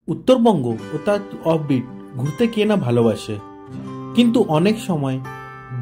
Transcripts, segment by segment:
উত্তরবঙ্গ ও তার অফবিট ঘুরতে কে না ভালোবাসে, কিন্তু অনেক সময়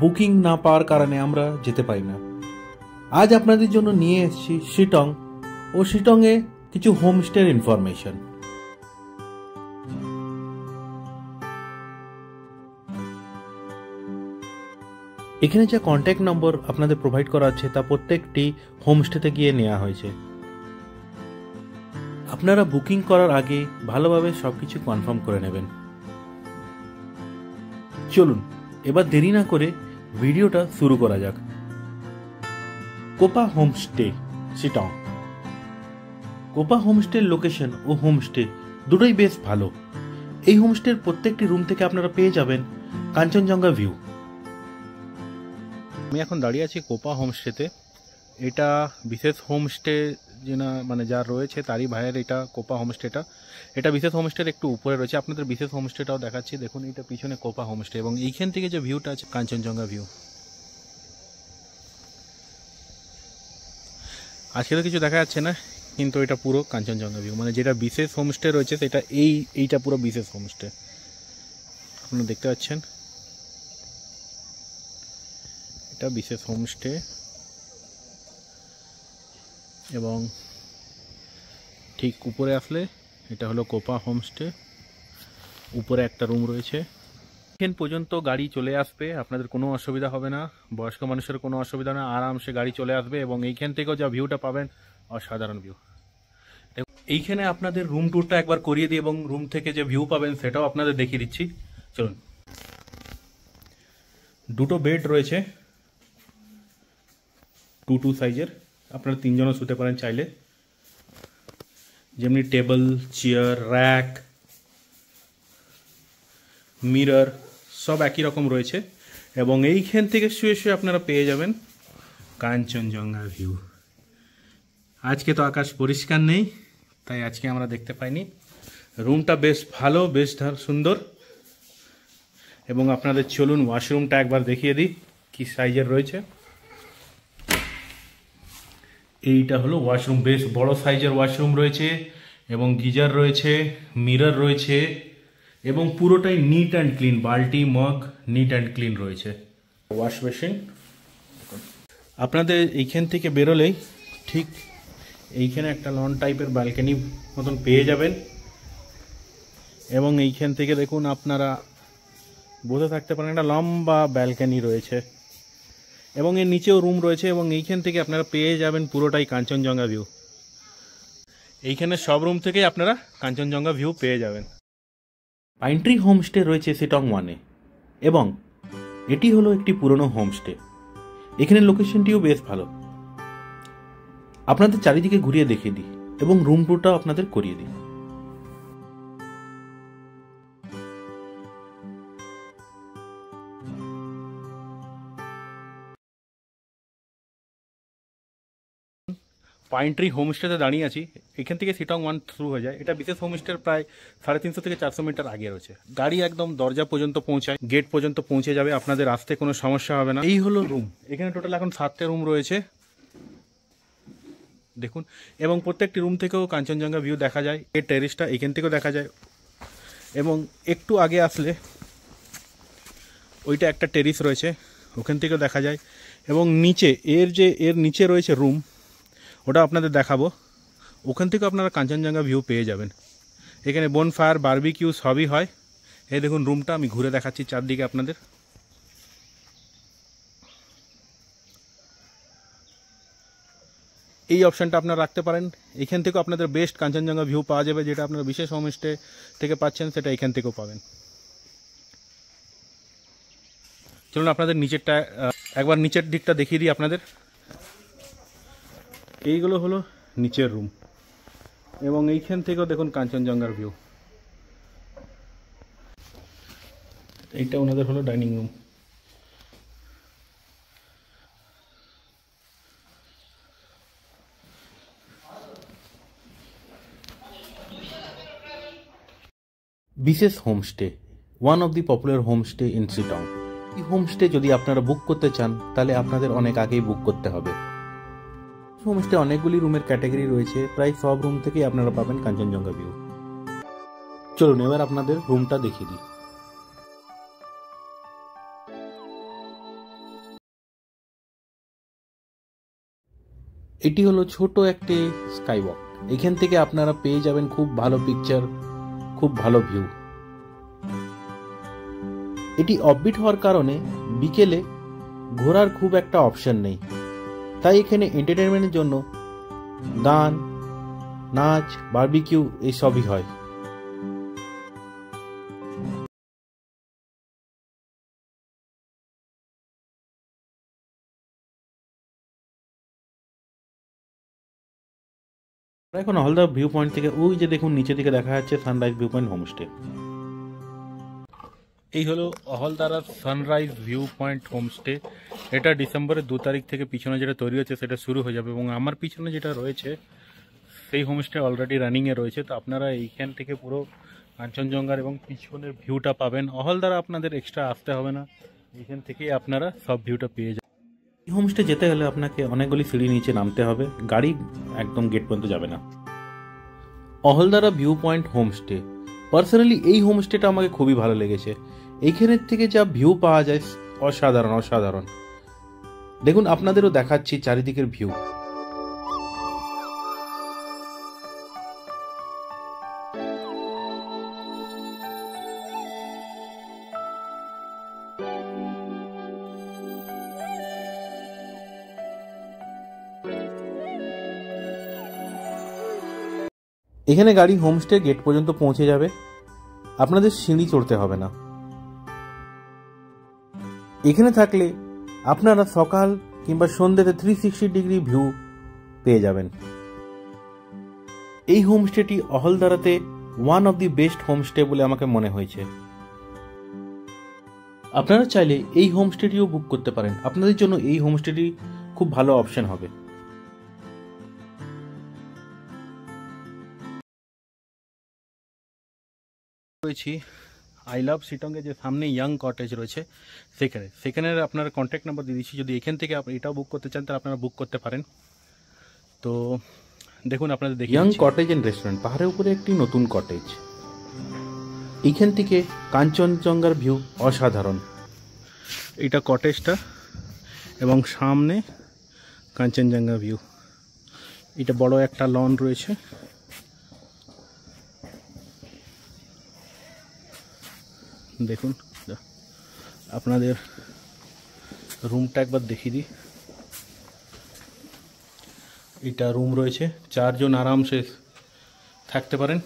বুকিং না পাওয়ার কারণে আমরা যেতে পারি না। আজ আপনাদের জন্য নিয়ে এসেছি শিটং ও শিটংয়ে কিছু হোমস্টের ইনফরমেশন। এখানে যে কন্ট্যাক্ট নম্বর আপনাদের প্রোভাইড করা আছে তা প্রত্যেকটি হোমস্টেতে গিয়ে নেওয়া হয়েছে। আপনারা বুকিং করার আগে ভালোভাবে সবকিছু কনফার্ম করে নেবেন। চলুন এবার দেরি না করে ভিডিওটা শুরু করা যাক। কোপা হোমস্টে শিটং। কোপা হোমস্টের লোকেশন ও হোমস্টে দুটোই বেশ ভালো। এই হোমস্টের প্রত্যেকটি রুম থেকে আপনারা পেয়ে যাবেন কাঞ্চনজঙ্ঘা ভিউ। আমি এখন দাঁড়িয়ে আছি কোপা হোমস্টেতে। এটা বিশেষ হোমস্টে যার রয়েছে তারই ভাইয়ের এটা কোপা হোমস্টেটা। এটা বিশেষ হোমস্টের একটু উপরে রয়েছে। আপনাদের বিশেষ হোমস্টেটাও দেখাচ্ছি। দেখুন এটা পিছনে কোপা হোমস্টে এবং এইখান থেকে যে ভিউটা আছে কাঞ্চনজঙ্ঘা ভিউ। আজকে তো কিছু দেখা যাচ্ছে না, কিন্তু এটা পুরো কাঞ্চনজঙ্ঘা ভিউ। যেটা বিশেষ হোমস্টে রয়েছে সেটা এইটা পুরো বিশেষ হোমস্টে আপনারা দেখতে পাচ্ছেন। এটা বিশেষ হোমস্টে এবং ঠিক উপরে আসলে এটা হলো কোপা হোমস্টে। উপরে একটা রুম রয়েছে। এখান পর্যন্ত গাড়ি চলে আসবে, আপনাদের কোনো অসুবিধা হবে না। বয়স্ক মানুষের কোনো অসুবিধা না, আরামসে গাড়ি চলে আসবে এবং এইখান থেকেও যা ভিউটা পাবেন অসাধারণ ভিউ। এইখানে আপনাদের রুম ট্যুরটা একবার করিয়ে দিই এবং রুম থেকে যে ভিউ পাবেন সেটাও আপনাদের দেখিয়ে দিচ্ছি। চলুন। দুটো বেড রয়েছে 2-2 সাইজের। আপনারা 3 জনও শুতে পারেন চাইলে। যেমনি টেবিল, চেয়ার, র্যাক, মিরর সব একই রকম রয়েছে এবং এইখান থেকে শুয়ে শুয়ে আপনারা পেয়ে যাবেন কাঞ্চনজঙ্ঘা ভিউ। আজকে তো আকাশ পরিষ্কার নেই, তাই আজকে আমরা দেখতে পাইনি। রুমটা বেশ ভালো, বেশ সুন্দর এবং আপনাদের চলুন ওয়াশরুমটা একবার দেখিয়ে দিই কি সাইজের রয়েছে। এইটা হলো ওয়াশরুম, বেশ বড় সাইজের ওয়াশরুম রয়েছে এবং গিজার রয়েছে, মিরর রয়েছে এবং পুরোটাই নিট অ্যান্ড ক্লিন। বালতি, মগ নিট অ্যান্ড ক্লিন রয়েছে। Wash basin. আপনাদের এইখান থেকে বেরোলেই ঠিক এইখানে একটা লন টাইপের ব্যালকনি মতন পেয়ে যাবেন এবং এইখান থেকে দেখুন আপনারা বসে থাকতে পারেন। একটা লম্বা ব্যালকনি রয়েছে এবং এর নিচেও রুম রয়েছে এবং এইখান থেকে আপনারা পেয়ে যাবেন পুরোটাই কাঞ্চনজঙ্ঘা ভিউ। এইখানে সব রুম থেকেই আপনারা কাঞ্চনজঙ্ঘা ভিউ পেয়ে যাবেন। পাইন ট্রি হোমস্টে রয়েছে শিটং 1-এ এবং এটি হলো একটি পুরনো হোমস্টে। এখানে লোকেশনটিও বেশ ভালো। আপনাদের চারিদিকে ঘুরিয়ে দেখিয়ে দিই এবং রুম ট্যুরটাও আপনাদের করিয়ে দিই। পাইন ট্রি হোমস্টেতে দাঁড়িয়ে আছি। এখান থেকে শিটং 1 শুরু হয়ে যায়। এটা বিশেষ হোমস্টের প্রায় 350 থেকে 400 মিটার আগে রয়েছে। গাড়ি একদম দরজা পর্যন্ত পৌঁছায়, গেট পর্যন্ত পৌঁছে যাবে, আপনাদের আসতে কোনো সমস্যা হবে না। এই হলো রুম। এখানে টোটাল এখন 7টে রুম রয়েছে দেখুন এবং প্রত্যেকটি রুম থেকেও কাঞ্চনজঙ্ঘা ভিউ দেখা যায়। এই টেরিসটা এখান থেকেও দেখা যায় এবং একটু আগে আসলে ওইটা একটা টেরিস রয়েছে, ওখান থেকেও দেখা যায় এবং নিচে এর নিচে রয়েছে রুম, ওটা আপনাদের দেখাবো। ওখান থেকে আপনারা কাঞ্চনজঙ্ঘা ভিউ পেয়ে যাবেন। এখানে বনফায়ার, বারবিকিউ সবই হয়। এই দেখুন রুমটা আমি ঘুরে দেখাচ্ছি চারদিকে আপনাদের। এই অপশানটা আপনারা রাখতে পারেন। এখান থেকেও আপনাদের বেস্ট কাঞ্চনজঙ্ঘা ভিউ পাওয়া যাবে। যেটা আপনারা বিশেষ হোমস্টে থেকে পাচ্ছেন সেটা এখান থেকেও পাবেন। চলুন আপনাদের নিচেরটা একবার নিচের দিকটা দেখিয়ে দিই আপনাদের। এইগুলো হলো নিচের রুম এবং এইখান থেকেও দেখুন কাঞ্চনজঙ্ঘার ভিউ। এইটা ওনাদের হলো ডাইনিং রুম। বিশেষ homestay, one of the popular homestay in Sittong. এই হোমস্টে যদি আপনারা বুক করতে চান তাহলে আপনাদের অনেক আগেই বুক করতে হবে। হোমস্টে অনেকগুলি রুমের ক্যাটাগরি রয়েছে। প্রায় সব রুম থেকেই আপনারা পাবেন কাঞ্চনজঙ্ঘা ভিউ। চলুন এবার আপনাদের রুমটা দেখিয়ে দিই। এটি হলো ছোট একটি স্কাইওয়াক। এখান থেকে আপনারা পেয়ে যাবেন খুব ভালো পিকচার, খুব ভালো ভিউ। এটি অফবিট হওয়ার কারণে বিকেলে ঘোরার খুব একটা অপশন নেই, তাই এখানে এন্টারটেনমেন্টের জন্য গান, নাচ, বারবিকিউ এইসবই হয়। এখন হলদা ভিউ পয়েন্ট থেকে ওই যে দেখুন নিচে দিকে দেখা যাচ্ছে সানরাইজ ভিউ পয়েন্ট হোমস্টে। এই হলো Ahaldara sunrise view point homestay. এটা ডিসেম্বরের 2 তারিখ থেকে পিছনে যেটা তৈরি হচ্ছে সেটা শুরু হয়ে যাবে, এবং আমার পিছনে যেটা রয়েছে সেই হোমস্টে অলরেডি রানিংয়ে রয়েছে। তো আপনারা এইখান থেকে পুরো কাঞ্চনজঙ্ঘার এবং পিছনের ভিউটা পাবেন। অহলদারা আপনাদের এক্সট্রা আসতে হবে না, এইখান থেকেই আপনারা সব ভিউটা পেয়ে যাবেন। এই হোমস্টে যেতে হলে আপনাকে অনেকগুলি সিঁড়ি নিচে নামতে হবে, গাড়ি একদম গেট পর্যন্ত যাবে না। Ahaldara view point homestay, personally এই হোমস্টেটা আমাকে খুবই ভালো লেগেছে। এইখানের থেকে যা ভিউ পাওয়া যায় অসাধারণ অসাধারণ। দেখুন আপনাদেরও দেখাচ্ছি চারিদিকের ভিউ। এখানে গাড়ি হোমস্টে গেট পর্যন্ত পৌঁছে যাবে, আপনাদের সিঁড়ি চড়তে হবে না। এখানে থাকলে আপনারা সকাল কিংবা সন্ধ্যেতে 360 ডিগ্রি ভিউ পেয়ে যাবেন। এই হোমস্টেটি অহলদারাতে one of the best homestay বলে আমাকে মনে হয়েছে। আপনারা চাইলে এই হোমস্টেটিও বুক করতে পারেন, আপনাদের জন্য এই হোমস্টেটি খুব ভালো অপশন হবে। রয়েছি আই লাভ শিটংয়ে যে সামনে ইয়াং কটেজ রয়েছে সেখানের আপনার কন্ট্যাক্ট নাম্বার দিয়ে দিচ্ছি। যদি এখান থেকে আপনি এটাও বুক করতে চান তাহলে আপনারা বুক করতে পারেন। তো দেখুন আপনাদের দেখি ইয়াং কটেজ এন্ড রেস্টুরেন্ট, পাহাড়ের উপরে একটি নতুন কটেজ। এইখান থেকে কাঞ্চনজঙ্ঘার ভিউ অসাধারণ। এটা কটেজটা এবং সামনে কাঞ্চনজঙ্ঘা ভিউ। এটা বড় একটা লন রয়েছে। দেখুন আপনাদের রুমটা একবার দেখিয়ে দিই। এটা রুম রয়েছে, 4 জন আরামসে থাকতে পারেন।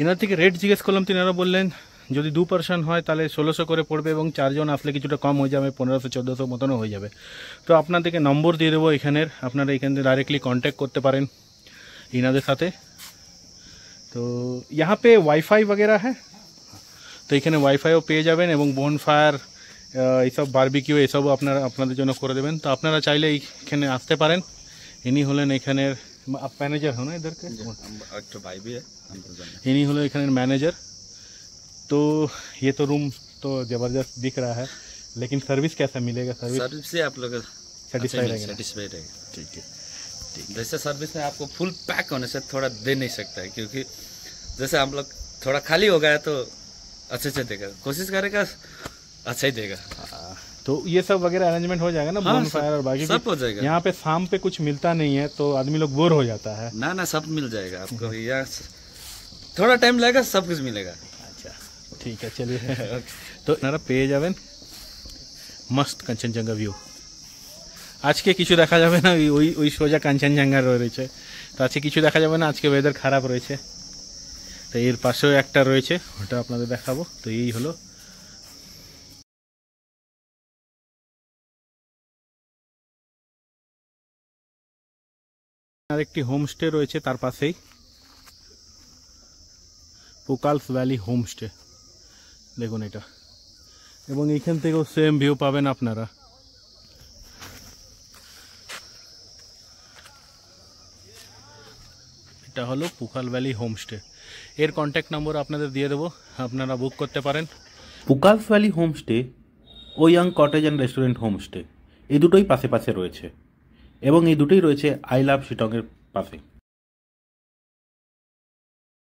এনার থেকে রেট জিজ্ঞেস করলাম, তিনারা বললেন যদি 2 পার্সন হয় তাহলে 1600 করে পড়বে, এবং 4 জন আসলে কিছুটা কম হয়ে যাবে, 1500-1400 মতনও হয়ে যাবে। তো আপনাদেরকে নম্বর দিয়ে দেবো এখানের, আপনারা এখান থেকে ডাইরেক্টলি কন্ট্যাক্ট করতে পারেন ইনাদের সাথে। তো यहाँ पे वाईफाई वगैरह है, তো এখানে ওয়াইফাইও পেয়ে যাবেন, এবং বনফায়ার এইসব বারবিকিউ এসবও আপনাদের জন্য করে দেবেন। তো আপনারা চাইলে এইখানে আসতে পারেন। ইনি হলেন এখানের ম্যানেজার, হন এদেরকে ভাই भी है, ইনি হলো এখানের ম্যানেজার। तो ये तो रूम तो ज़बरदस्त दिख रहा है, लेकिन सर्विस कैसा मिलेगा? सर्विस से आप लोग सेटिस्फाइड रहेगा? ठीक है। जैसे सर्विस में आपको फुल पैक होने से थोड़ा दे नहीं सकता है, क्योंकि जैसे हम लोग थोड़ा खाली हो गया तो अच्छे से देगा, कोशिश करेगा अच्छा ही देगा। तो ये सब वगैरह अरेंजमेंट हो जाएगा ना? हाँ, बोनफायर और बाकी सब हो जाएगा। यहाँ पे शाम पे कुछ मिलता नहीं है तो आदमी लोग बोर हो जाता है। ना ना सब मिल जाएगा आपको। यहाँ थोड़ा टाइम लगेगा, सब कुछ मिलेगा। अच्छा ठीक है, चलिए। तो আপনারা পেয়ে যাবেন মস্ত কাঞ্চনজঙ্ঘা ভিউ। আজকে কিছু দেখা যাবে না, ওই সোজা কাঞ্চনজঙ্ঘা রয়েছে, তো আজকে কিছু দেখা যাবে না, আজকে ওয়েদার খারাপ রয়েছে। তো এর পাশেও একটা রয়েছে, ওটা আপনাদের দেখাবো। তো এই হলো আরেকটি হোমস্টে রয়েছে তার পাশেই, পুকালস ভ্যালি হোমস্টে। দেখুন এটা, এবং এইখান থেকেও সেম ভিউ পাবেন আপনারা। এটা হলো পুকাল ভ্যালি হোমস্টে। এর কন্ট্যাক্ট নম্বর আপনাদের দিয়ে দেবো, আপনারা বুক করতে পারেন। পুকালস ভ্যালি হোমস্টে ও young cottage and restaurant homestay, এই দুটোই পাশে পাশে রয়েছে, এবং এই দুটোই রয়েছে আই লাভ শিটংয়ের পাশে।